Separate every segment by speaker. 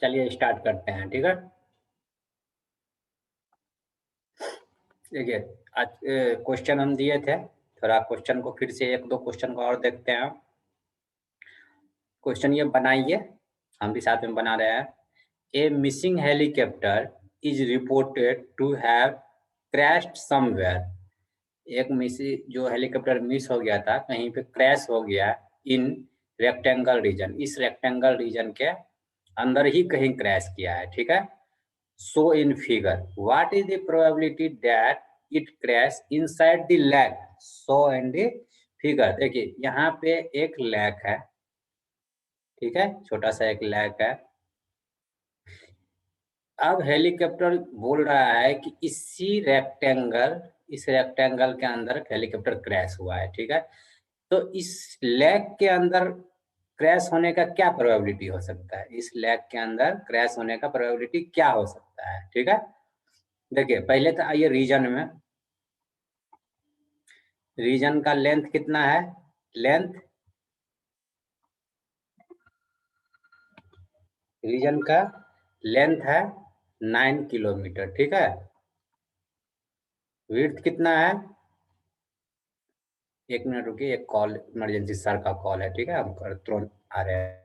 Speaker 1: चलिए स्टार्ट करते हैं, ठीक है। देखिए, आज क्वेश्चन हम दिए थे, थोड़ा क्वेश्चन को फिर से एक दो क्वेश्चन को और देखते हैं। क्वेश्चन ये बनाइए, हम भी साथ में बना रहे हैं। A missing helicopter is reported to have crashed somewhere. एक जो हेलीकॉप्टर मिस हो गया था, कहीं पे क्रैश हो गया इन रेक्टेंगल रीजन। इस रेक्टेंगल रीजन के अंदर ही कहीं क्रैश किया है, ठीक है। So in figure what is the probability that it crash inside the lake. So in the figure. देखिए यहाँ पे एक लैक है, ठीक है, छोटा सा एक लैक है। अब हेलीकॉप्टर बोल रहा है कि इस रेक्टेंगल के अंदर हेलीकॉप्टर क्रैश हुआ है, ठीक है। तो इस लैक के अंदर क्रैश होने का क्या प्रोबेबिलिटी हो सकता है? इस लैक के अंदर क्रैश होने का प्रोबेबिलिटी क्या हो सकता है, ठीक है। देखिए पहले तो आइए रीजन में। रीजन का लेंथ कितना है? रीजन का लेंथ है 9 किलोमीटर, ठीक है। विड्थ कितना है? एक मिनट रुकिए, एक कॉल, इमरजेंसी सर का कॉल है, ठीक है, हम तुरंत आ रहे हैं।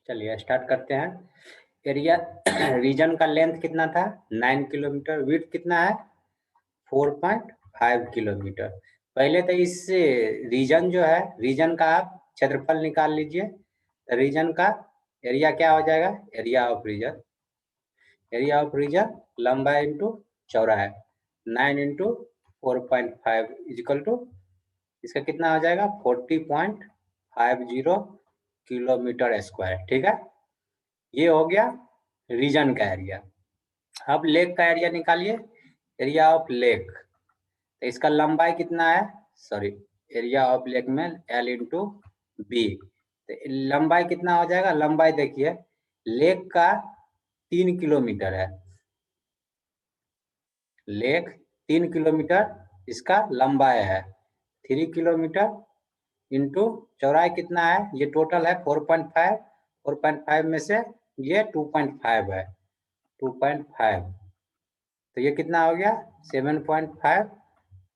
Speaker 1: चलिए स्टार्ट करते हैं। एरिया रीजन का लेंथ कितना था? 9 किलोमीटर। विड्थ कितना है? 4.5 किलोमीटर। पहले तो इस रीजन जो है, रीजन का आप क्षेत्रफल निकाल लीजिए। रीजन का एरिया क्या हो जाएगा? एरिया ऑफ रीजन लंबाई इंटू चौड़ाई। 9 इंटू 4.5 इजिकल टू, इसका कितना हो जाएगा? 40.50 किलोमीटर स्क्वायर, ठीक है। ये हो गया रीजन का एरिया। अब लेक का एरिया निकालिए। एरिया ऑफ लेक, तो इसका लंबाई कितना है? सॉरी, एरिया ऑफ लेक में L इंटू बी। तो लंबाई कितना हो जाएगा? लंबाई देखिए, लेक का 3 किलोमीटर है। लेक 3 किलोमीटर इसका लंबाई है। 3 किलोमीटर इंटू चौड़ाई कितना है? ये टोटल है 4.5। 4.5 में से ये 2.5 है, 2.5, तो ये कितना हो गया? 7.5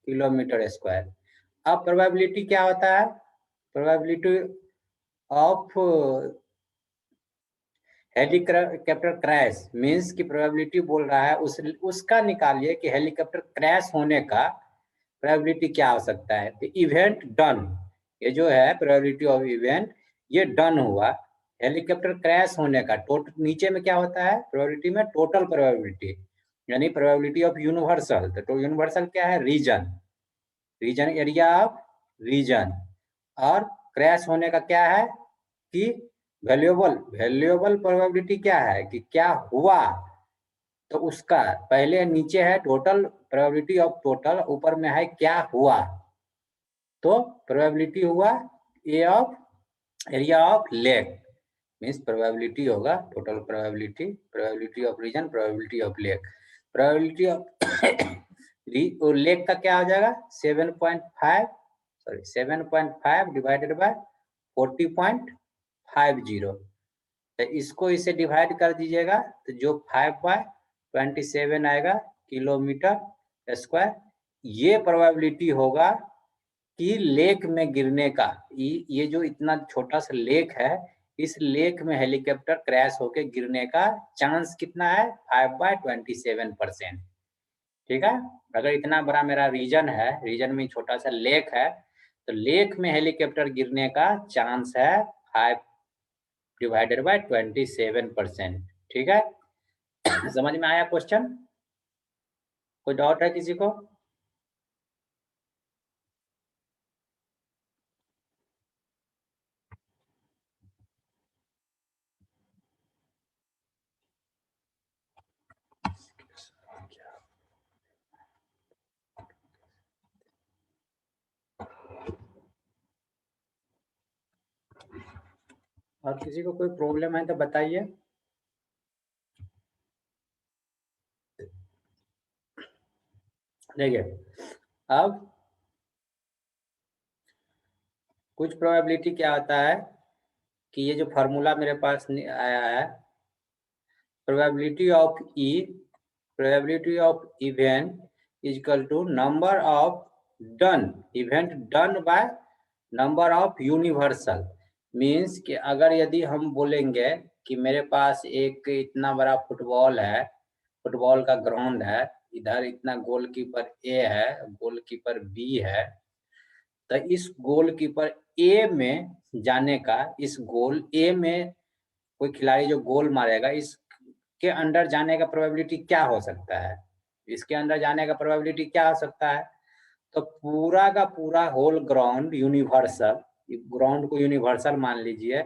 Speaker 1: किलोमीटर स्क्वायर। अब प्रोबेबिलिटी क्या होता है? Probability of helicopter crash means की प्रोबेबिलिटी बोल रहा है उसका निकालिए कि हेलीकॉप्टर क्रैश होने का प्रोबेबिलिटी क्या हो सकता है। तो इवेंट डन, ये जो है प्रोबेबिलिटी ऑफ इवेंट, ये डन हुआ। हेलीकॉप्टर क्रैश होने का टोटल, नीचे में क्या होता है प्रोबेबिलिटी में? टोटल प्रोबेबिलिटी, यानी प्रोबेबिलिटी ऑफ यूनिवर्सल। तो यूनिवर्सल क्या है? Region area of region. और क्रैश होने का क्या है कि वैल्यूएबल प्रोबेबिलिटी क्या है कि क्या हुआ। तो उसका पहले नीचे है टोटल प्रोबेबिलिटी ऑफ टोटल, ऊपर में है क्या हुआ। तो प्रोबेबिलिटी हुआ a of area of lake means probability होगा total probability of region, probability of lake. Probability of lake का क्या हो जाएगा? 7.5 डिवाइडेड बाय 40.50। तो इसको इसे डिवाइड कर दीजिएगा तो जो 5/27 आएगा किलोमीटर स्क्वायर। ये प्रोबेबिलिटी होगा कि लेक में गिरने का। ये जो इतना छोटा सा लेक है, इस लेक में हेलीकॉप्टर क्रैश होके गिरने का चांस कितना है? 5/27%। ठीक है, अगर इतना बड़ा मेरा रीजन है, रीजन में छोटा सा लेक है, तो लेक में हेलीकॉप्टर गिरने का चांस है 5/27%। ठीक है, समझ में आया क्वेश्चन? कोई डाउट है किसी को? और किसी को कोई प्रॉब्लम है तो बताइए। देखिए, अब कुछ प्रोबेबिलिटी क्या होता है कि ये जो फार्मूला मेरे पास आया है, probability of event is equal to number of event done by number of universal। Means कि अगर यदि हम बोलेंगे कि मेरे पास एक इतना बड़ा फुटबॉल है, फुटबॉल का ग्राउंड है, इधर इतना गोलकीपर ए है, गोलकीपर बी है, तो इस गोलकीपर ए में जाने का, इस गोल ए में कोई खिलाड़ी जो गोल मारेगा, इसके अंदर जाने का प्रोबेबिलिटी क्या हो सकता है? इसके अंदर जाने का प्रोबेबिलिटी क्या हो सकता है? तो पूरा का पूरा होल ग्राउंड यूनिवर्सल, ग्राउंड को यूनिवर्सल मान लीजिए,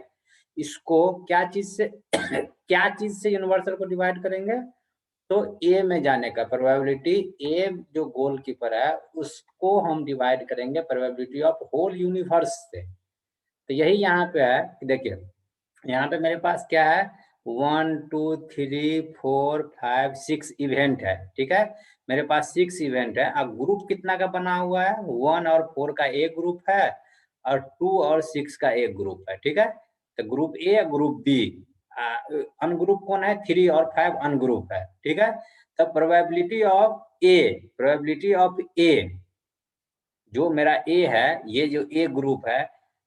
Speaker 1: इसको क्या चीज से क्या चीज से यूनिवर्सल को डिवाइड करेंगे? तो ए में जाने का प्रोबेबिलिटी, ए जो गोलकीपर है उसको हम डिवाइड करेंगे प्रोबेबिलिटी ऑफ होल यूनिवर्स से। तो यही यहाँ पे है कि देखिए, यहाँ पे मेरे पास क्या है, 1 2 3 4 5 6 इवेंट है। ठीक है, मेरे पास 6 इवेंट है। अब ग्रुप कितना का बना हुआ है? 1 और 4 का एक ग्रुप है और 2 और 6 का एक ग्रुप है। ठीक है, तो group A, group B, ungroup कौन है? 3 और 5 अनग्रुप है। ठीक है, तो प्रोबेबिलिटी ऑफ ए जो मेरा ए है, ये जो ए ग्रुप है,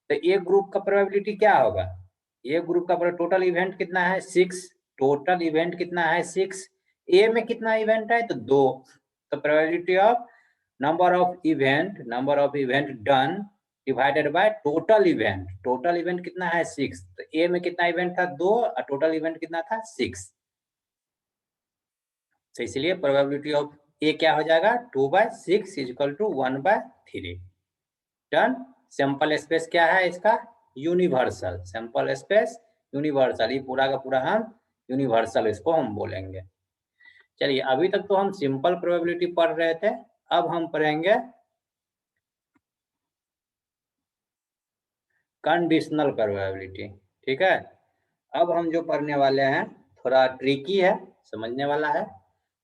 Speaker 1: तो ए ग्रुप का प्रोबेबिलिटी क्या होगा? ए ग्रुप का टोटल इवेंट कितना है? 6। टोटल इवेंट कितना है? 6। ए में कितना इवेंट है? तो 2। तो probability of number of event done divided by total event. Total event कितना है? 6। तो ए में कितना इवेंट था? 2, और टोटल इवेंट कितना था? 6। तो इसलिए प्रोबेबिलिटी ऑफ ए क्या हो जाएगा? 2/6 is equal to 1/3। Done. Sample space क्या है इसका? यूनिवर्सल। सैंपल स्पेस यूनिवर्सल, ये पूरा का पूरा हम यूनिवर्सल इसको हम बोलेंगे। चलिए, अभी तक तो हम सिंपल प्रोबेबिलिटी पढ़ रहे थे, अब हम पढ़ेंगे कंडीशनल प्रोबेबिलिटी। ठीक है, अब हम जो पढ़ने वाले हैं थोड़ा ट्रिकी है, समझने वाला है,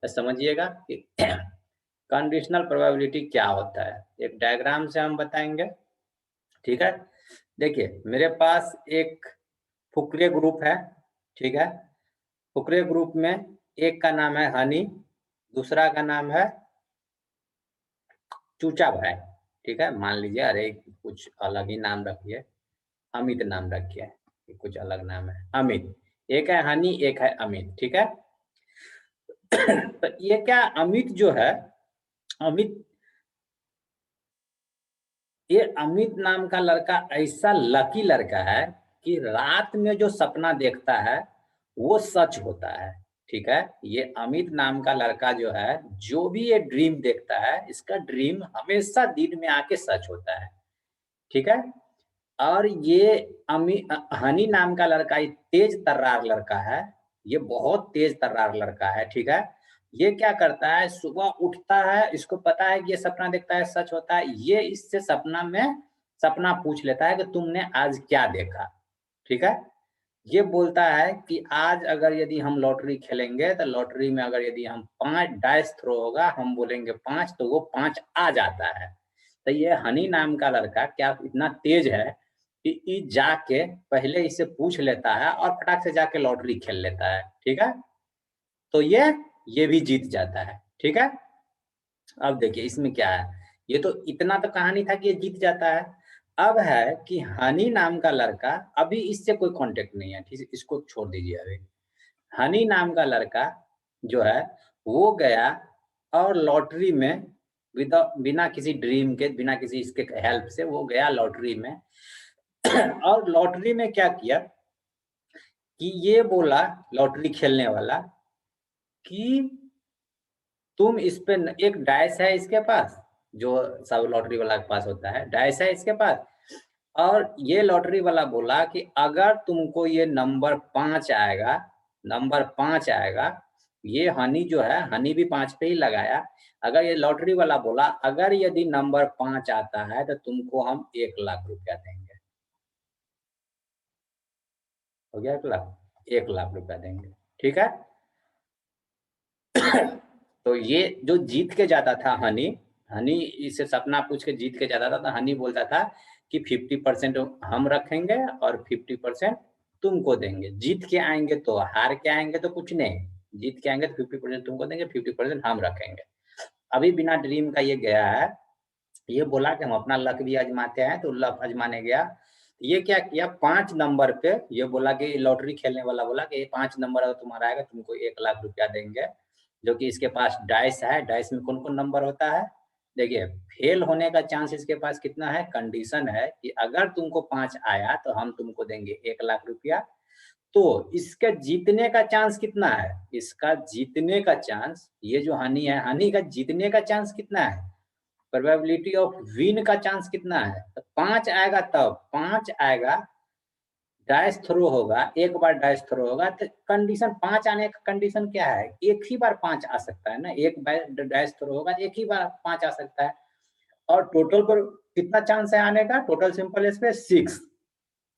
Speaker 1: तो समझिएगा कि कंडीशनल प्रोबेबिलिटी क्या होता है। एक डायग्राम से हम बताएंगे। ठीक है, देखिए मेरे पास एक फुकरे ग्रुप है। ठीक है, फुकरे ग्रुप में एक का नाम है हनी, दूसरा का नाम है चूचा भाई। ठीक है, मान लीजिए, अरे कुछ अलग ही नाम रखिए, अमित नाम रखिए, कुछ अलग नाम है अमित। एक है हनी, एक है अमित। ठीक है, तो ये क्या, अमित जो है, अमित, ये अमित नाम का लड़का ऐसा लकी लड़का है कि रात में जो सपना देखता है वो सच होता है। ठीक है, ये अमित नाम का लड़का जो है, जो भी ये ड्रीम देखता है, इसका ड्रीम हमेशा दिन में आके सच होता है। ठीक है, और ये हनी नाम का लड़का, ये तेज तर्रार लड़का है, ये बहुत तेज तर्रार लड़का है। ठीक है, ये क्या करता है, सुबह उठता है, इसको पता है कि ये सपना देखता है सच होता है, ये इससे सपना पूछ लेता है कि तुमने आज क्या देखा। ठीक है, ये बोलता है कि आज अगर यदि हम लॉटरी खेलेंगे, तो लॉटरी में अगर यदि हम 5 डाइस थ्रो होगा, हम बोलेंगे 5, तो वो 5 आ जाता है। तो ये हनी नाम का लड़का क्या इतना तेज है कि ये जाके पहले इसे पूछ लेता है और फटाक से जाके लॉटरी खेल लेता है। ठीक है, तो ये भी जीत जाता है। ठीक है, अब देखिए इसमें क्या है, ये तो इतना तो कहानी था कि ये जीत जाता है। अब है कि हनी नाम का लड़का, अभी इससे कोई कांटेक्ट नहीं है, ठीक है, इसको छोड़ दीजिए अभी। हनी नाम का लड़का जो है वो गया और लॉटरी में बिना किसी ड्रीम के, बिना किसी इसके हेल्प से वो गया लॉटरी में और लॉटरी में क्या किया कि ये बोला लॉटरी खेलने वाला कि तुम इस पे एक डाइस है इसके पास, जो सब लॉटरी वाला के पास होता है, डाइस है इसके पास, और ये लॉटरी वाला बोला कि अगर तुमको ये नंबर 5 आएगा, नंबर 5 आएगा, ये हनी जो है, हनी भी 5 पे ही लगाया, अगर ये लॉटरी वाला बोला अगर यदि नंबर 5 आता है तो तुमको हम 1 लाख रुपया देंगे। हो गया 1 लाख रुपया देंगे, ठीक है। तो ये जो जीत के जाता था हनी, हनी इससे सपना पूछ के जीत के जाता था, तो हनी बोलता था कि 50% हम रखेंगे और 50% तुमको देंगे। जीत के आएंगे तो, हार के आएंगे तो कुछ नहीं, जीत के आएंगे तो 50% तुमको देंगे, 50% हम रखेंगे। अभी बिना ड्रीम का ये गया है, ये बोला कि हम अपना लक भी आजमाते हैं, तो लक आजमाने गया। ये क्या किया, 5 नंबर पे ये बोला कि लॉटरी खेलने वाला बोला कि 5 नंबर अगर तुम्हारा आएगा तुमको 1 लाख रुपया देंगे, जो कि इसके पास डाइस है। डाइस में कौन कौन नंबर होता है, देखिए फेल होने का चांस इसके पास कितना है, कंडीशन है कि अगर तुमको 5 आया तो हम तुमको देंगे 1 लाख रुपया। तो इसका जीतने का चांस कितना है, इसका जीतने का चांस, ये जो हनी है, हनी का जीतने का चांस कितना है, प्रोबेबिलिटी ऑफ विन का चांस कितना है, तो 5 आएगा, तब 5 आएगा, डाइस थ्रो होगा, एक बार डाइस थ्रो होगा, तो कंडीशन 5 आने का कंडीशन क्या है, एक ही बार 5 आ सकता है ना, एक बार डाइस थ्रो होगा एक ही बार 5 आ सकता है। और टोटल पर कितना चांस है आने का, टोटल सिंपल इस पे 6,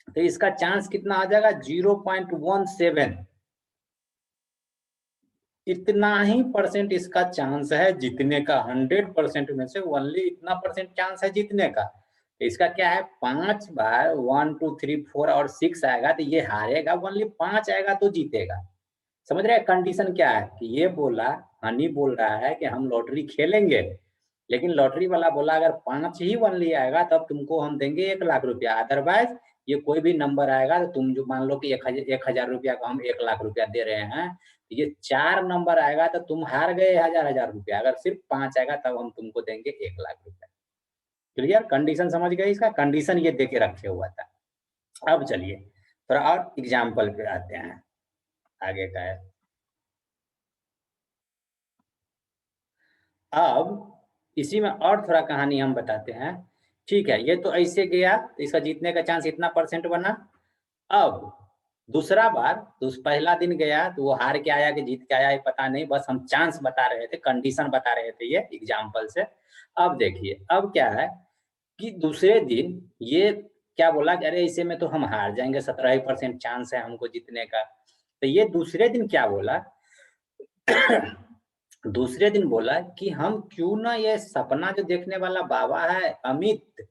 Speaker 1: तो इसका चांस कितना आ जाएगा 0.17, इतना ही परसेंट इसका चांस है जीतने का, 100% में से ओनली इतना परसेंट चांस है जीतने का। इसका क्या है, 5 बार 1 2 3 4 और 6 आएगा तो ये हारेगा, ओनली 5 आएगा तो जीतेगा। समझ रहे हैं कंडीशन क्या है, कि ये बोला, हनी बोल रहा है कि हम लॉटरी खेलेंगे, लेकिन लॉटरी वाला बोला अगर 5 ही ओनली आएगा तब तुमको हम देंगे 1 लाख रुपया, अदरवाइज ये कोई भी नंबर आएगा तो तुम जो मान लो कि 1,000 रुपया का हम 1 लाख रुपया दे रहे हैं, ये 4 नंबर आएगा तो तुम हार गए 1,000 रुपया, अगर सिर्फ 5 आएगा तब हम तुमको देंगे 1 लाख रुपया। क्लियर, कंडीशन समझ गए, इसका कंडीशन ये दे के रखे हुआ था। अब चलिए थोड़ा और एग्जाम्पल पे आते हैं, आगे का है। अब इसी में और थोड़ा कहानी हम बताते हैं, ठीक है। ये तो ऐसे गया, इसका जीतने का चांस इतना परसेंट बना। अब दूसरा बार, तो पहला दिन गया तो वो हार के आया कि जीत के आया, ये पता नहीं, बस हम चांस बता रहे थे, कंडीशन बता रहे थे ये एग्जाम्पल से। अब देखिए अब क्या है कि दूसरे दिन ये क्या बोला कि अरे इसे में तो हम हार जाएंगे, 17% चांस है हमको जीतने का। तो ये दूसरे दिन क्या बोला दूसरे दिन बोला कि हम क्यों ना ये सपना जो देखने वाला बाबा है अमित,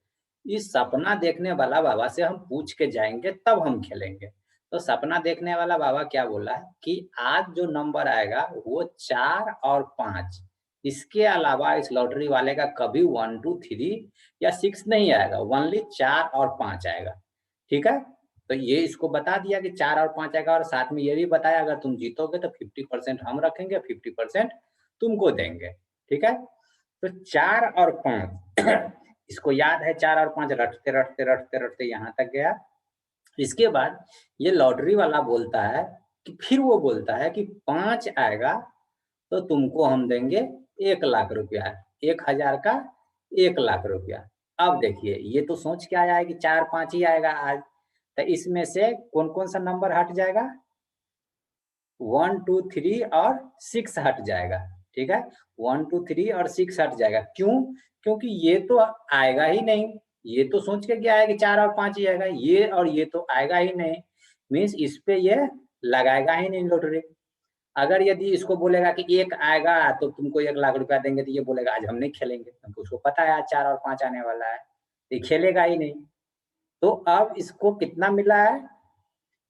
Speaker 1: इस सपना देखने वाला बाबा से हम पूछ के जाएंगे तब हम खेलेंगे। तो सपना देखने वाला बाबा क्या बोला कि आज जो नंबर आएगा वो 4 और 5, इसके अलावा इस लॉटरी वाले का कभी 1 2 3 या 6 नहीं आएगा, ओनली 4 और 5 आएगा, ठीक है। तो ये इसको बता दिया कि 4 और 5 आएगा, और साथ में ये भी बताया अगर तुम जीतोगे तो 50% हम रखेंगे, 50% तुमको देंगे, ठीक है। तो 4 और 5 इसको याद है, 4 और 5 रटते रटते रटते रटते यहाँ तक गया। इसके बाद ये लॉटरी वाला बोलता है कि फिर वो बोलता है कि 5 आएगा तो तुमको हम देंगे 1 लाख रुपया, 1,000 का 1 लाख रुपया। अब देखिए ये तो सोच के आया है कि 4 5 ही आएगा आज, तो इसमें से कौन कौन सा नंबर हट जाएगा, 1 2 3 और 6 हट जाएगा, ठीक है। 1 2 3 और 6 हट जाएगा, क्यों, क्योंकि ये तो आएगा ही नहीं, ये तो सोच के गया है कि 4 और 5 ही आएगा, ये और ये तो आएगा ही नहीं, मीन्स इस पे ये लगाएगा ही नहीं लॉटरी। अगर यदि इसको बोलेगा कि 1 आएगा तो तुमको 1 लाख रुपया देंगे, तो ये बोलेगा आज हम नहीं खेलेंगे, क्योंकि उसको पता है आज 4 और 5 आने वाला है, ये खेलेगा ही नहीं। तो अब इसको कितना मिला है,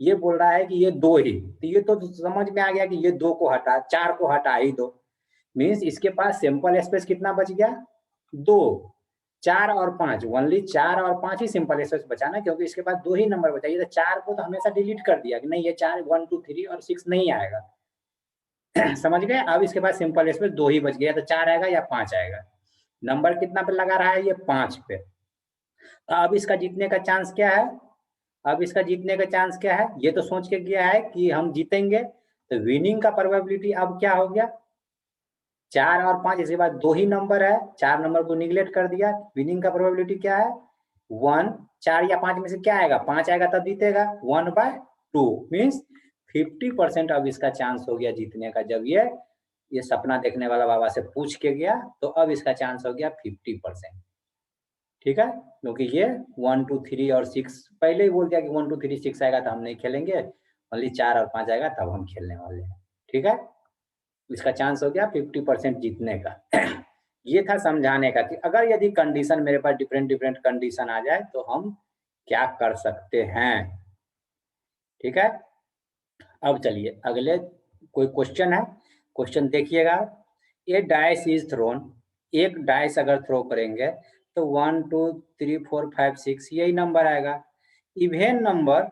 Speaker 1: ये बोल रहा है कि ये 2 ही, तो ये तो समझ में आ गया कि ये 2 को हटा, 4 को हटा ही दो, मीन्स इसके पास सैंपल स्पेस कितना बच गया, 2। 4 और 5, ओनली 4 और 5 ही सिंपल स्पेस बचा ना, क्योंकि इसके बाद 2 ही नंबर बचा। ये तो 4 को तो हमेशा डिलीट कर दिया कि नहीं ये 4 1 2 3 और 6 नहीं आएगा। समझ गए। अब इसके बाद सिंपल स्पेस 2 ही बच गया, तो 4 आएगा या 5 आएगा। नंबर कितना पे लगा रहा है, ये 5 पे। तो अब इसका जीतने का चांस क्या है, अब इसका जीतने का चांस क्या है, ये तो सोच के गया है कि हम जीतेंगे, तो विनिंग का प्रोबेबिलिटी अब क्या हो गया, 4 और 5, इसके बाद 2 ही नंबर है, 4 नंबर को निगलेक्ट कर दिया। विनिंग का प्रोबेबिलिटी क्या है 1, 4 या 5 में से क्या आएगा, 5 आएगा तब जीतेगा, 1/2 मीन्स 50% अब इसका चांस हो गया जीतने का। जब ये सपना देखने वाला बाबा से पूछ के गया, तो अब इसका चांस हो गया 50%। ठीक है, क्योंकि ये 1 2 3 और 6 पहले ही बोल दिया कि 1 2 3 6 आएगा तो हम नहीं खेलेंगे, ओनली 4 और 5 आएगा तब हम खेलने वाले हैं। ठीक है, इसका चांस हो गया 50% जीतने का। ये था समझाने का कि अगर यदि कंडीशन मेरे पास डिफरेंट डिफरेंट कंडीशन आ जाए तो हम क्या कर सकते हैं। ठीक है, अब चलिए अगले कोई क्वेश्चन है, क्वेश्चन देखिएगा। ए डाइस इज थ्रोन, एक डाइस अगर थ्रो करेंगे तो 1 2 3 4 5 6 यही नंबर आएगा। Even number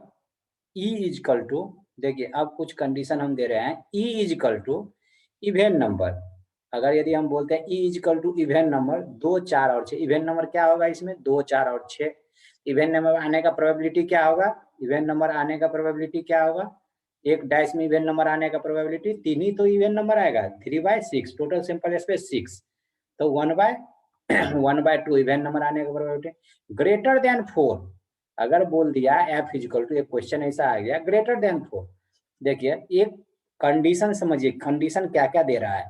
Speaker 1: E is equal to, देखिए अब कुछ कंडीशन हम दे रहे हैं, E is equal to even number. अगर यदि हम बोलते हैं E is equal to even number 2 4 और 6, इवेन नंबर क्या होगा इसमें 2 4 और 6। इवेन नंबर आने का प्रोबेबिलिटी क्या होगा, इवेन नंबर आने का प्रोबेबिलिटी क्या होगा, एक डाइस में इवेन नंबर आने का प्रोबेबिलिटी 3 ही तो इवेन नंबर आएगा, 3/6 टोटल सिंपल स्पेस 6, तो 1/2 इवेन नंबर आने का प्रोबेबिलिटी। ग्रेटर देन 4 अगर बोल दिया एफ इजिकल टू, एक क्वेश्चन ऐसा आ गया ग्रेटर देन 4, देखिए एक कंडीशन समझिए, कंडीशन क्या क्या दे रहा है।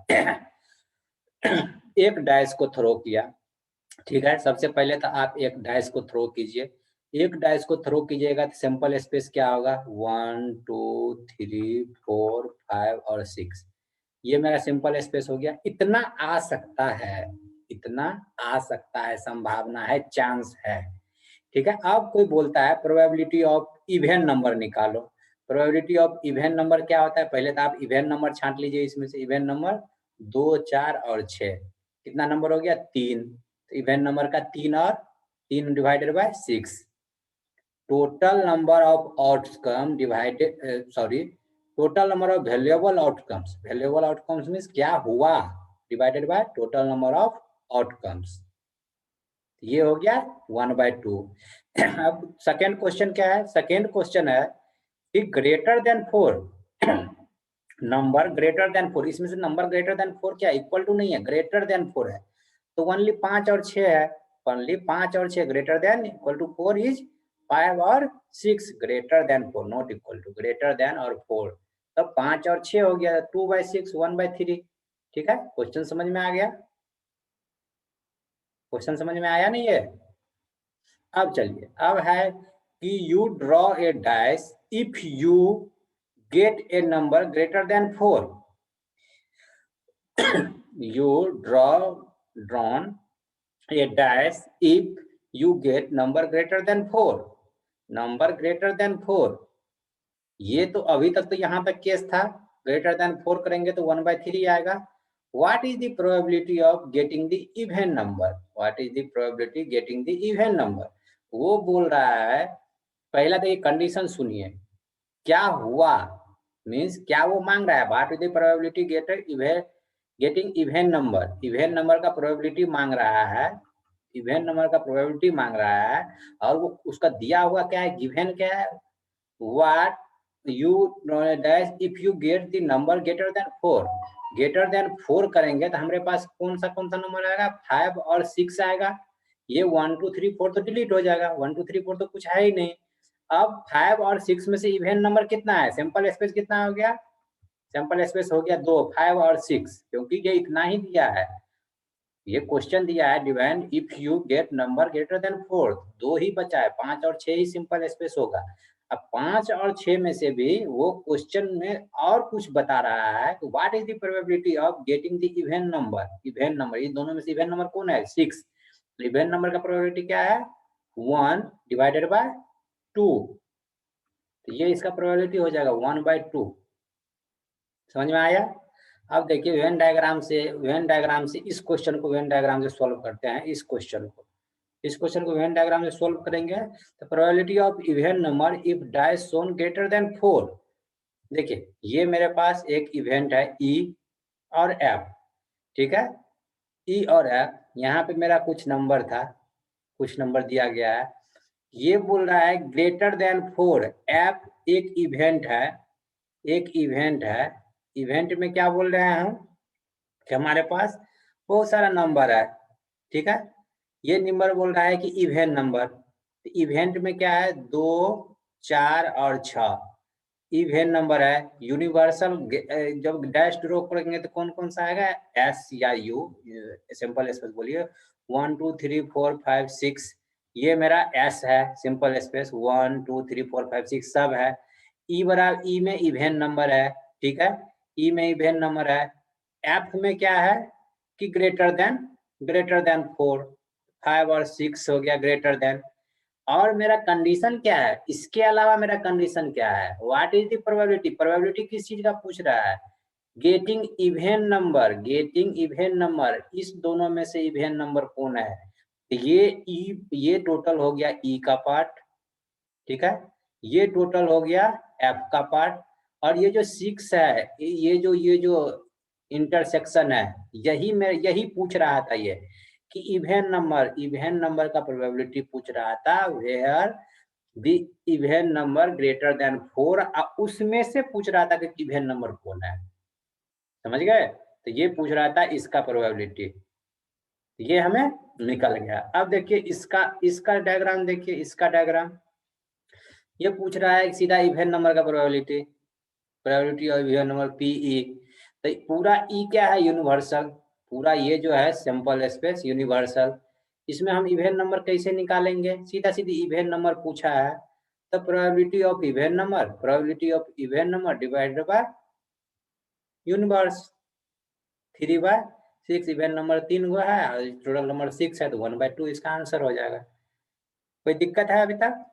Speaker 1: एक डाइस को थ्रो किया, ठीक है, सबसे पहले तो आप एक डाइस को थ्रो कीजिए, एक डाइस को थ्रो कीजिएगा तो सिंपल स्पेस क्या होगा 1 2 3 4 5 और 6, ये मेरा सिंपल स्पेस हो गया। इतना आ सकता है, इतना आ सकता है, संभावना है, चांस है। ठीक है, अब कोई बोलता है प्रोबेबिलिटी ऑफ इवेन नंबर निकालो। प्रोबेबिलिटी ऑफ इवेन नंबर क्या होता है, पहले तो आप इवेन नंबर छांट लीजिए, इसमें से इवेन नंबर 2 4 और 6, कितना नंबर हो गया 3, तो इवेन नंबर का 3 और 3 divided by 6, total number of outcome divided total number of valuable outcomes, valuable outcomes means क्या हुआ, divided by total number of outcomes, ये हो गया 1/2। अब सेकेंड क्वेश्चन क्या है, सेकेंड क्वेश्चन है कि greater than 4, number greater than 4, इसमें से नंबर ग्रेटर देन 4 क्या इक्वल टू नहीं है, ग्रेटर देन 4 है, तो ओनली 5 और 6 है, ओनली 5 और 6 greater than equal to 4 is 5 और 6 greater than 4 not equal to, greater than और 4, तो 5 और 6 हो गया 2/6 1/3। ठीक है, क्वेश्चन समझ में आ गया, क्वेश्चन समझ में आया नहीं है। अब चलिए, अब है कि you draw a dice if you get A number greater than 4, you drawn a dice if you get number greater than 4, number greater than 4, ये तो अभी तक तो यहाँ तक केस था, ग्रेटर देन 4 करेंगे तो 1/3 आएगा। What is the probability of getting the even number, what is the probability getting the even number, वो बोल रहा है। पहला तो ये कंडीशन सुनिए, क्या हुआ मीन्स क्या वो मांग रहा है, what is the probability getting even number, even number का प्रोबेबिलिटी मांग रहा है, इवन नंबर का प्रोबेबिलिटी मांग रहा है, और वो उसका दिया हुआ क्या है, गिवन क्या है, what you dash if you get the number greater than 4, greater than 4 करेंगे तो हमारे पास कौन सा नंबर आएगा 5 और 6 आएगा, ये 1 2 3 4 तो डिलीट हो जाएगा, 1 2 3 4 तो कुछ है ही नहीं। अब 5 और 6 में से इवन नंबर कितना है, सिंपल स्पेस कितना हो गया, सिंपल स्पेस हो गया 2, 5 और 6, क्योंकि ये इतना ही दिया है, ये क्वेश्चन दिया है divine if you get number greater than 4, 2 ही बचा है, 5 और 6 ही सिंपल स्पेस होगा। अब 5 और 6 में से भी वो क्वेश्चन में और कुछ बता रहा है, तो what is the probability of getting the even number, even number, ये दोनों में से इवन नंबर कौन है 6, इवन नंबर का प्रोबेबिलिटी क्या है 1 डिवाइडेड बाय 2, तो ये इसका प्रोबेबिलिटी हो जाएगा 1/2। समझ में आया। अब देखिए वेन डायग्राम से इस क्वेश्चन को वेन डायग्राम से सॉल्व करते हैं, इस क्वेश्चन को इस क्वेश्चन को इवेंट डायग्राम से सोल्व करेंगे। तो probability of event number if dice shown greater than 4। देखिए ये मेरे पास एक इवेंट है ई और एफ, ठीक है, ई और एफ। यहाँ पे मेरा कुछ नंबर था, कुछ नंबर दिया गया है। ये बोल रहा है ग्रेटर देन 4। एफ एक इवेंट है, एक इवेंट है। इवेंट में क्या बोल रहे हैं हम कि हमारे पास बहुत सारा नंबर है, ठीक है। ये नंबर बोल रहा है कि इवेंट नंबर। इवेंट में क्या है 2, 4 और 6 इवेंट नंबर है। यूनिवर्सल जब डैश ड्रॉ करेंगे तो कौन कौन सा आएगा, एस या यू, सिंपल स्पेस बोलिए 1 2 3 4 5 6। ये मेरा एस है, सिंपल स्पेस 1 2 3 4 5 6 सब है। ई बराबर ई में इवेंट नंबर है, ठीक है, ई में इवेंट नंबर है। एफ में क्या है कि ग्रेटर देन 4, 5 और 6 हो गया ग्रेटर देन। और मेरा कंडीशन क्या है, इसके अलावा मेरा कंडीशन क्या है, what is the probability. Probability किस चीज का पूछ रहा है, getting event number, getting event number. इस दोनों में से इवेंट नंबर कौन है, ये टोटल हो गया ई का पार्ट, ठीक है, ये टोटल हो गया एफ का पार्ट। और ये जो 6 है, ये जो इंटरसेक्शन है, यही पूछ रहा था ये कि इवेंट नंबर का प्रोबेबिलिटी पूछ रहा था, where the event number greater than 4। उसमें से पूछ रहा था कि इवेंट नंबर कौन है, समझ गए। तो ये पूछ रहा था इसका प्रोबेबिलिटी, ये हमें निकल गया। अब देखिए इसका डायग्राम देखिए, इसका डायग्राम ये पूछ रहा है सीधा इवेंट नंबर का probability of event number PE. तो पूरा ई क्या है, यूनिवर्सल। पूरा ये जो है सिंपल स्पेस यूनिवर्सल। इसमें हम इवेंट नंबर कैसे निकालेंगे, सीधा सीधी इवेंट नंबर पूछा है तो probability of event number divided by universe. 3/6 event number 3 हुआ है और टोटल नंबर 6 है तो 1/2 इसका आंसर हो जाएगा। कोई दिक्कत है अभी तक?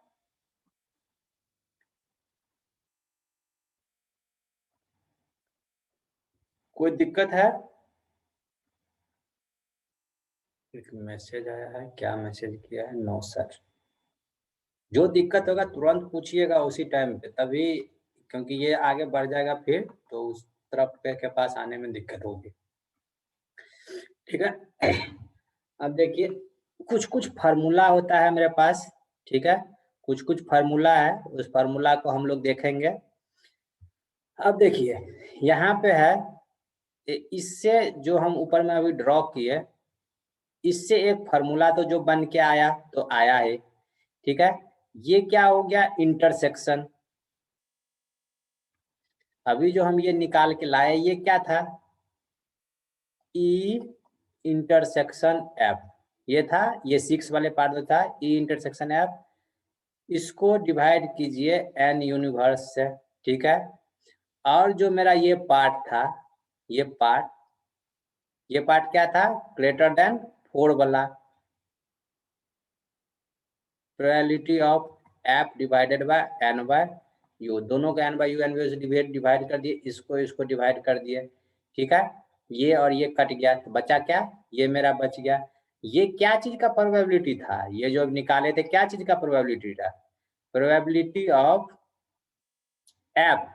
Speaker 1: कोई दिक्कत है? एक मैसेज आया है, क्या मैसेज किया है, नो सर। जो दिक्कत होगा तुरंत पूछिएगा उसी टाइम पे, तभी, क्योंकि ये आगे बढ़ जाएगा फिर तो उस तरफ के पास आने में दिक्कत होगी, ठीक है। अब देखिए कुछ कुछ फार्मूला होता है मेरे पास, ठीक है, कुछ कुछ फार्मूला है, उस फार्मूला को हम लोग देखेंगे। अब देखिए यहाँ पे है, इससे जो हम ऊपर में अभी ड्रॉ किए, इससे एक फार्मूला तो जो बन के आया तो आया है, ठीक है। ये क्या हो गया, इंटरसेक्शन। अभी जो हम ये निकाल के लाए ये क्या था, ई इंटरसेक्शन एफ, ये था, ये 6 वाले पार्ट में था ई इंटरसेक्शन एफ। इसको डिवाइड कीजिए एन यूनिवर्स से, ठीक है। और जो मेरा ये पार्ट था, ये पार्ट क्या था, ग्रेटर देन 4 वाला, probability of F divided by N by U. दोनों को एन बाय यू से डिवाइड कर दिए, इसको डिवाइड कर दिए, ठीक है। ये और ये कट गया तो बचा क्या, ये मेरा बच गया। ये क्या चीज का प्रोबेबिलिटी था, ये जो निकाले थे क्या चीज का प्रोबेबिलिटी था, प्रोबेबिलिटी ऑफ एफ।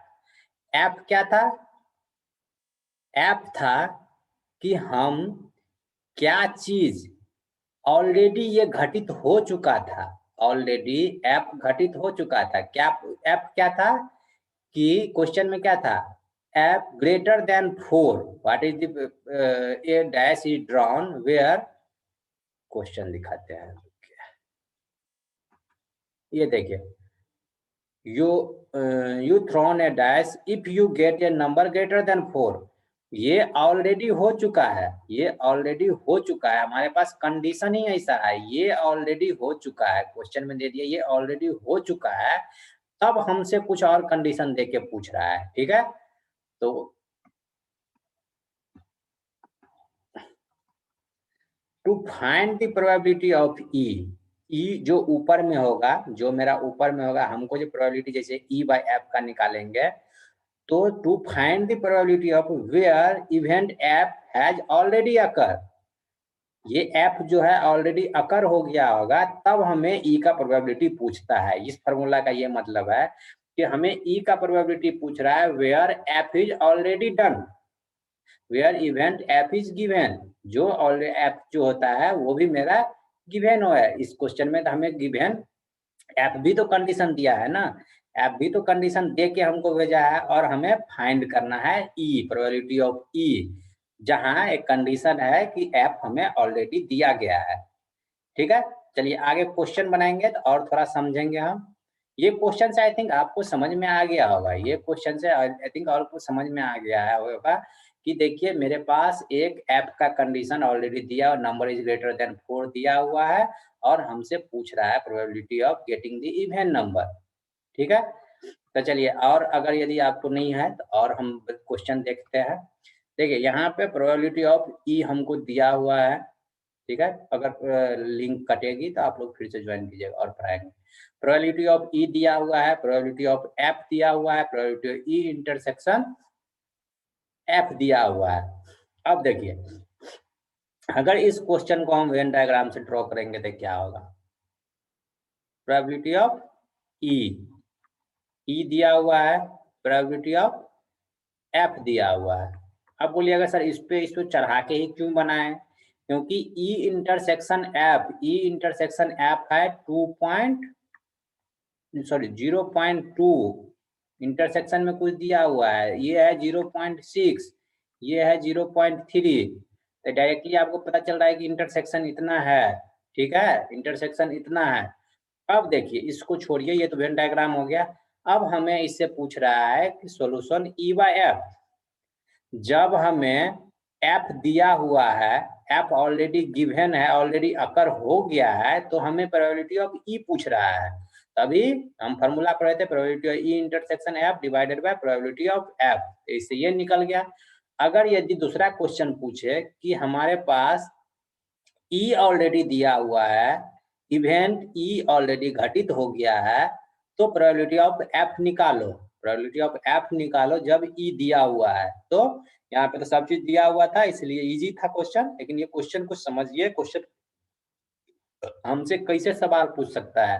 Speaker 1: एफ क्या था, एफ था कि हम क्या चीज ऑलरेडी ये घटित हो चुका था, ऑलरेडी एफ घटित हो चुका था। क्या एफ क्या था कि क्वेश्चन में क्या था, F greater than 4, what is the A dash is drawn where, question दिखाते हैं, ये देखिए, you thrown a dash if you get a number greater than 4। ये ऑलरेडी हो चुका है, ये ऑलरेडी हो चुका है, हमारे पास कंडीशन ही ऐसा है, ये ऑलरेडी हो चुका है, क्वेश्चन में दे दिया ये ऑलरेडी हो चुका है, तब हमसे कुछ और कंडीशन दे के पूछ रहा है, ठीक है। तो to find the probability of E जो ऊपर में होगा, जो मेरा ऊपर में होगा, हमको जो प्रोबेबिलिटी जैसे ई बाय एफ का निकालेंगे, तो to find the probability of where event F has already occur, ये एफ जो है ऑलरेडी अकर हो गया होगा, तब हमें ई का प्रोबेबिलिटी पूछता है। इस फॉर्मूला का ये मतलब है कि हमें ई का प्रोबेबिलिटी पूछ रहा है where F is already done, where event F is given. जो ऑलरेडी एफ जो होता है वो भी मेरा गिवन हो है। इस क्वेश्चन में तो हमें गिवन एफ भी तो कंडीशन दिया है ना, एफ भी तो कंडीशन दे के हमको भेजा है, और हमें फाइंड करना है ई, प्रोबेबिलिटी ऑफ ई, जहां एक कंडीशन है कि एफ हमें ऑलरेडी दिया गया है। ठीक है, चलिए आगे क्वेश्चन बनाएंगे तो और थोड़ा समझेंगे हम। ये क्वेश्चन से आई थिंक आपको समझ में आ गया होगा, ये क्वेश्चन से आई थिंक और कुछ समझ में आ गया है होगा कि देखिए मेरे पास एक एफ का कंडीशन ऑलरेडी दिया और नंबर इज ग्रेटर देन 4 दिया हुआ है, और हमसे पूछ रहा है probability of getting the even number. ठीक है, तो चलिए, और अगर यदि आपको नहीं है तो और हम क्वेश्चन देखते हैं। देखिए यहाँ पे प्रोबेबिलिटी ऑफ ई हमको दिया हुआ है। ठीक है, अगर लिंक कटेगी तो आप लोग फिर से ज्वाइन कीजिएगा और पढ़ाएंगे। प्रोबेबिलिटी ऑफ ई दिया हुआ है, प्रोबेबिलिटी ऑफ एफ दिया हुआ है, probability of E intersection F दिया हुआ है। अब देखिए अगर इस क्वेश्चन को हम वेन डायग्राम से ड्रॉ करेंगे तो क्या होगा। प्रोबेबिलिटी ऑफ ई, ई दिया हुआ है, प्रोबेबिलिटी ऑफ एफ दिया हुआ है। अब बोलिएगा सर इस पे चढ़ा के ही क्यों बनाए, क्योंकि E intersection F, E intersection F है 0.2, इंटरसेक्शन में कुछ दिया हुआ है, ये है 0.6, ये है 0.3, तो डायरेक्टली आपको पता चल रहा है कि इंटरसेक्शन इतना है। ठीक है, इंटरसेक्शन इतना है। अब देखिए इसको छोड़िए, ये तो वेन डायग्राम हो गया। अब हमें इससे पूछ रहा है कि सॉल्यूशन ई बाय एफ। जब हमें एफ दिया हुआ है, एफ ऑलरेडी गिवन है, ऑलरेडी अकर हो गया है, तो हमें प्रोबेबिलिटी ऑफ ई पूछ रहा है। तभी हम फॉर्मूला पढ़े थे, probability of E intersection F divided by probability of F, इससे ये निकल गया। अगर यदि दूसरा क्वेश्चन पूछे कि हमारे पास ई ऑलरेडी दिया हुआ है, इवेंट ई ऑलरेडी घटित हो गया है, तो प्रोबेबिलिटी ऑफ एफ निकालो, प्रोबेबिलिटी ऑफ एफ निकालो जब ई दिया हुआ है। तो यहाँ पे तो सब चीज दिया हुआ था इसलिए इजी था क्वेश्चन, लेकिन ये क्वेश्चन को समझिए, क्वेश्चन हमसे कैसे सवाल पूछ सकता है।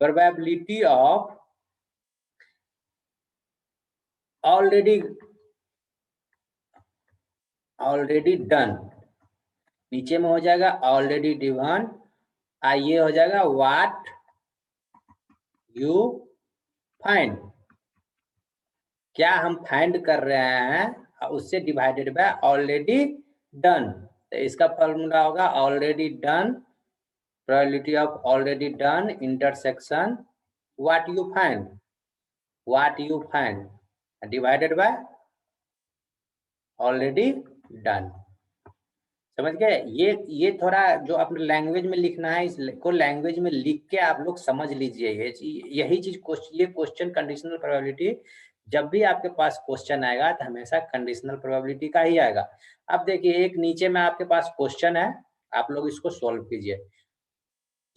Speaker 1: Probability of already already done, नीचे में हो जाएगा ऑलरेडी डिवन, ये हो जाएगा व्हाट यू फाइंड, क्या हम फाइंड कर रहे हैं उससे डिवाइडेड बाय ऑलरेडी डन। तो इसका फॉर्मूला होगा already done, probability of already done intersection what you find, what you find divided by already done. समझ गए। ये थोड़ा जो अपने लैंग्वेज में लिखना है, इसको लैंग्वेज में लिख के आप लोग समझ लीजिए। यही चीज ये क्वेश्चन कंडीशनल प्रोबेबिलिटी, जब भी आपके पास क्वेश्चन आएगा तो हमेशा कंडीशनल प्रोबेबिलिटी का ही आएगा। अब देखिए एक नीचे में आपके पास क्वेश्चन है, आप लोग इसको सोल्व कीजिए।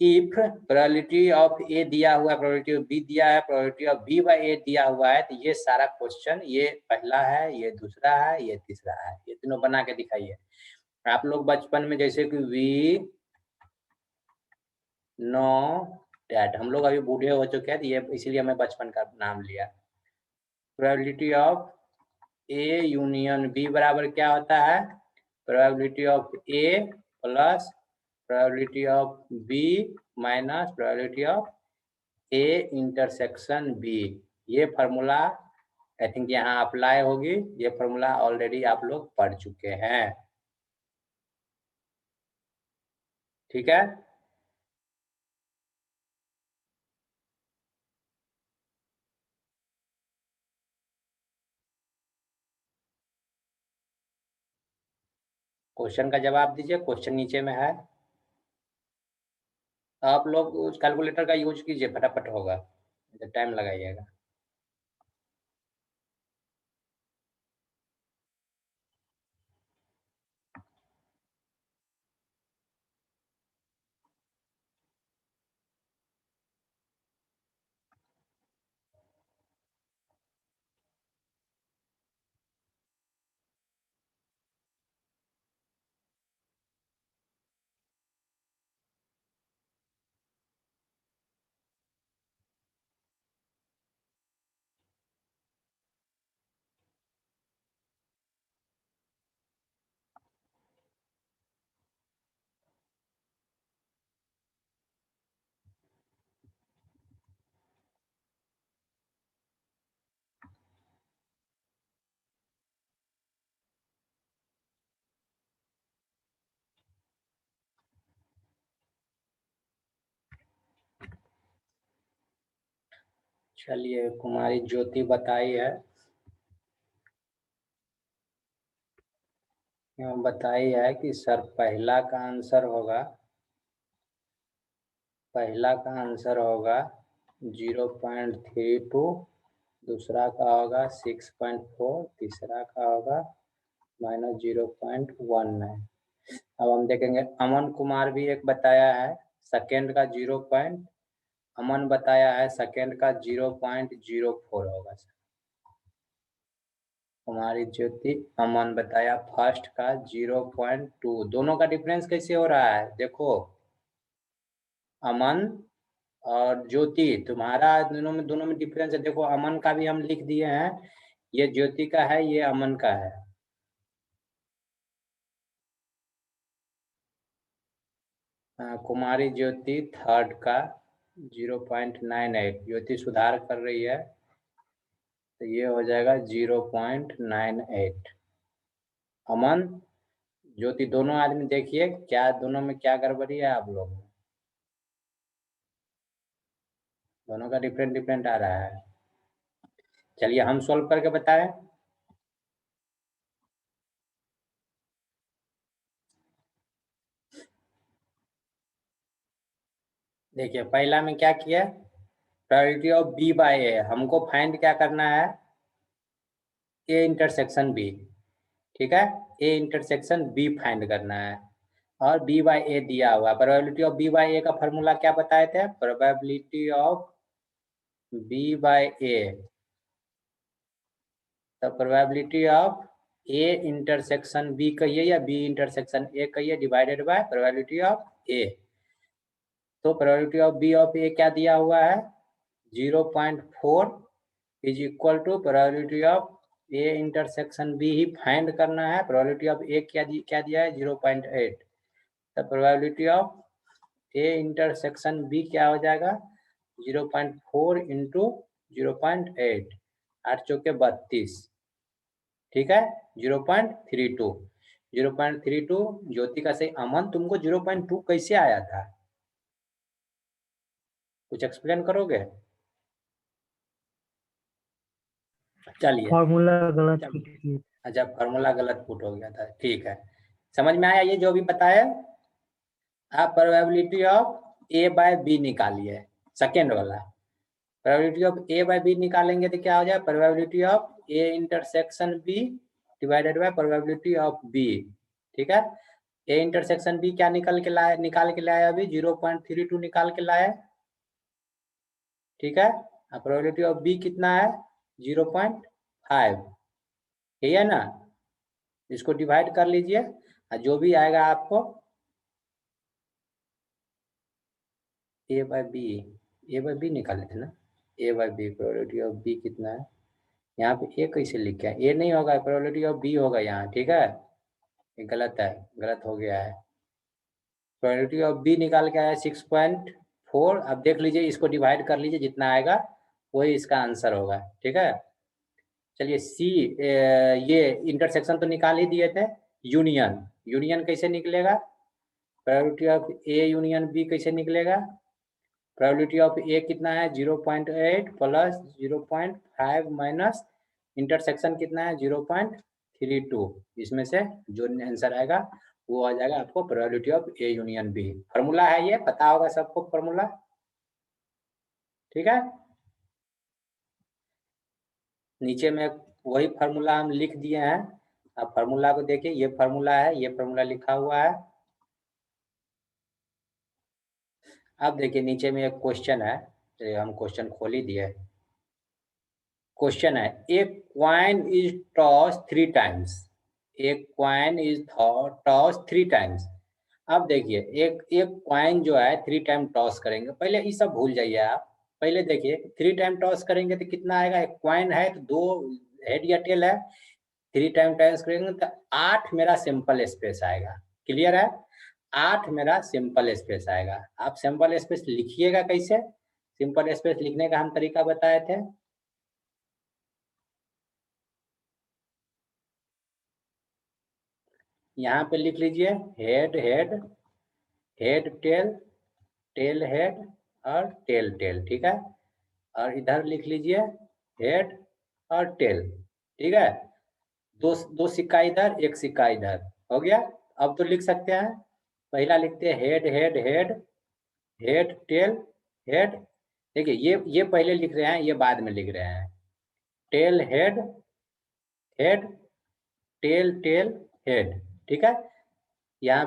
Speaker 1: इफ प्रोबेबिलिटी ऑफ ए दिया हुआ है, प्रोबेबिलिटी ऑफ बी दिया है, probability of B by A दिया हुआ है, तो ये सारा क्वेश्चन, ये पहला है, ये दूसरा है, ये तीसरा है, ये तीनों बना के दिखाइए। आप लोग बचपन में जैसे कि वी नो डैट, हम लोग अभी बूढ़े हो चुके हैं, ये इसीलिए मैं बचपन का नाम लिया। Probability of A union B बराबर क्या होता है, probability of A plus probability of B minus probability of A intersection B. ये फार्मूला आई थिंक यहाँ अप्लाई होगी, ये फार्मूला ऑलरेडी आप लोग पढ़ चुके हैं। ठीक है, क्वेश्चन का जवाब दीजिए, क्वेश्चन नीचे में है। आप लोग उस कैलकुलेटर का यूज कीजिए, फटाफट होगा, टाइम लगाइएगा। चलिए कुमारी ज्योति बताई है, बताई है कि सर पहला का आंसर होगा, पहला का आंसर होगा 0.32, दूसरा का होगा 6.4, तीसरा का होगा -0.19। अब हम देखेंगे अमन कुमार भी एक बताया है, सेकेंड का अमन बताया है सेकेंड का 0.04 होगा सर। कुमारी ज्योति अमन बताया फर्स्ट का 0.2। दोनों का डिफरेंस कैसे हो रहा है देखो, अमन और ज्योति तुम्हारा दोनों में डिफरेंस है। देखो अमन का भी हम लिख दिए हैं, ये ज्योति का है, ये अमन का है। कुमारी ज्योति थर्ड का 0.98, ज्योति सुधार कर रही है, तो ये हो जाएगा 0.98। अमन ज्योति दोनों आदमी देखिए क्या दोनों में क्या गड़बड़ी है आप लोग, दोनों का डिफरेंट आ रहा है। चलिए हम सॉल्व करके बताएं। देखिए पहला में क्या किया, प्रायोरिटी ऑफ बी बाय ए, हमको फाइंड क्या करना है, ए इंटरसेक्शन बी, ठीक है, ए इंटरसेक्शन बी फाइंड करना है, और बी बाय ए दिया हुआ। Probability of B by A का फॉर्मूला क्या बताए थे, probability of B by A, तो probability of A intersection B कहिए या बी इंटरसेक्शन ए कहिए, divided by probability of A. तो प्रोबेबिलिटी ऑफ ए क्या दिया हुआ है, 0.4 is equal to probability of A intersection B ही फाइंड करना है। प्रोबेबिलिटी ऑफ ए क्या दिया है 0.8, तो probability of A intersection B क्या हो जाएगा 0.4 इंटू 0.8, 8 चौके 32, ठीक है, 0.32, 0.32। ज्योति का सही। अमन तुमको 0.2 कैसे आया था, कुछ एक्सप्लेन करोगे? चलिए
Speaker 2: फॉर्मूला गलत पुट किए।
Speaker 1: अच्छा फार्मूला गलत पुट हो गया था, ठीक है, समझ में आया ये जो भी बताया। आप probability of A by B निकालिए, सेकेंड वाला probability of A by B निकालेंगे तो क्या हो जाए, probability of A intersection B divided by probability of B, ठीक है। ए इंटरसेक्शन बी क्या निकाल के लाया अभी 0.32 निकाल के लाए, ठीक है। प्रोबेबिलिटी ऑफ बी कितना है 0.5, ठीक है ना, इसको डिवाइड कर लीजिए और जो भी आएगा आपको ए बाय बी निकाले थे ना, A by B probability of B कितना है, यहाँ पे ए कैसे लिखे हैं, ए नहीं होगा, प्रोबेबिलिटी ऑफ बी होगा यहाँ, ठीक है, ये गलत है, गलत हो गया है। प्रोबेबिलिटी ऑफ बी निकाल के आया 6.4। अब देख लीजिए इसको डिवाइड कर लीजिए, जितना आएगा वही इसका आंसर होगा, ठीक है। चलिए सी, ये इंटरसेक्शन तो निकाल ही दिए थे, यूनियन, यूनियन कैसे निकलेगा, probability of A union B कैसे निकलेगा, प्रोबेबिलिटी ऑफ ए कितना है 0.8 प्लस 0.5 माइनस इंटरसेक्शन कितना है 0.32, इसमें से जो आंसर आएगा वो आ जाएगा आपको probability of A union B. Formula है ये, पता होगा सबको फॉर्मूला, ठीक है। नीचे में वही फार्मूला हम लिख दिए हैं, अब फार्मूला को देखिए, ये फार्मूला है, ये फार्मूला लिखा हुआ है। अब देखिए नीचे में एक क्वेश्चन है, तो हम क्वेश्चन खोल ही दिए। क्वेश्चन है, एक क्वाइन इज टॉस 3 टाइम्स, एक क्वाइन इज टॉस 3 टाइम्स। अब देखिए एक क्वाइन जो है 3 टाइम टॉस करेंगे, पहले ये सब भूल जाइए आप, पहले देखिए 3 टाइम टॉस करेंगे तो कितना आएगा, एक क्वाइन है तो 2 हेड या टेल है, 3 टाइम टॉस करेंगे तो 8 मेरा सिंपल स्पेस आएगा, क्लियर है, 8 मेरा सिंपल स्पेस आएगा। आप सिंपल स्पेस लिखिएगा कैसे, सिंपल स्पेस लिखने का हम तरीका बताए थे, यहाँ पे लिख लीजिए head head, head tail, tail head और टेल टेल, ठीक है। और इधर लिख लीजिए हेड और टेल, ठीक है। दो सिक्का इधर, एक सिक्का इधर, हो गया। अब तो लिख सकते हैं, पहला लिखते हैं head head head head tail head. देखिए ये पहले लिख रहे हैं, ये बाद में लिख रहे हैं। Tail head head tail tail head, ठीक है। यहाँ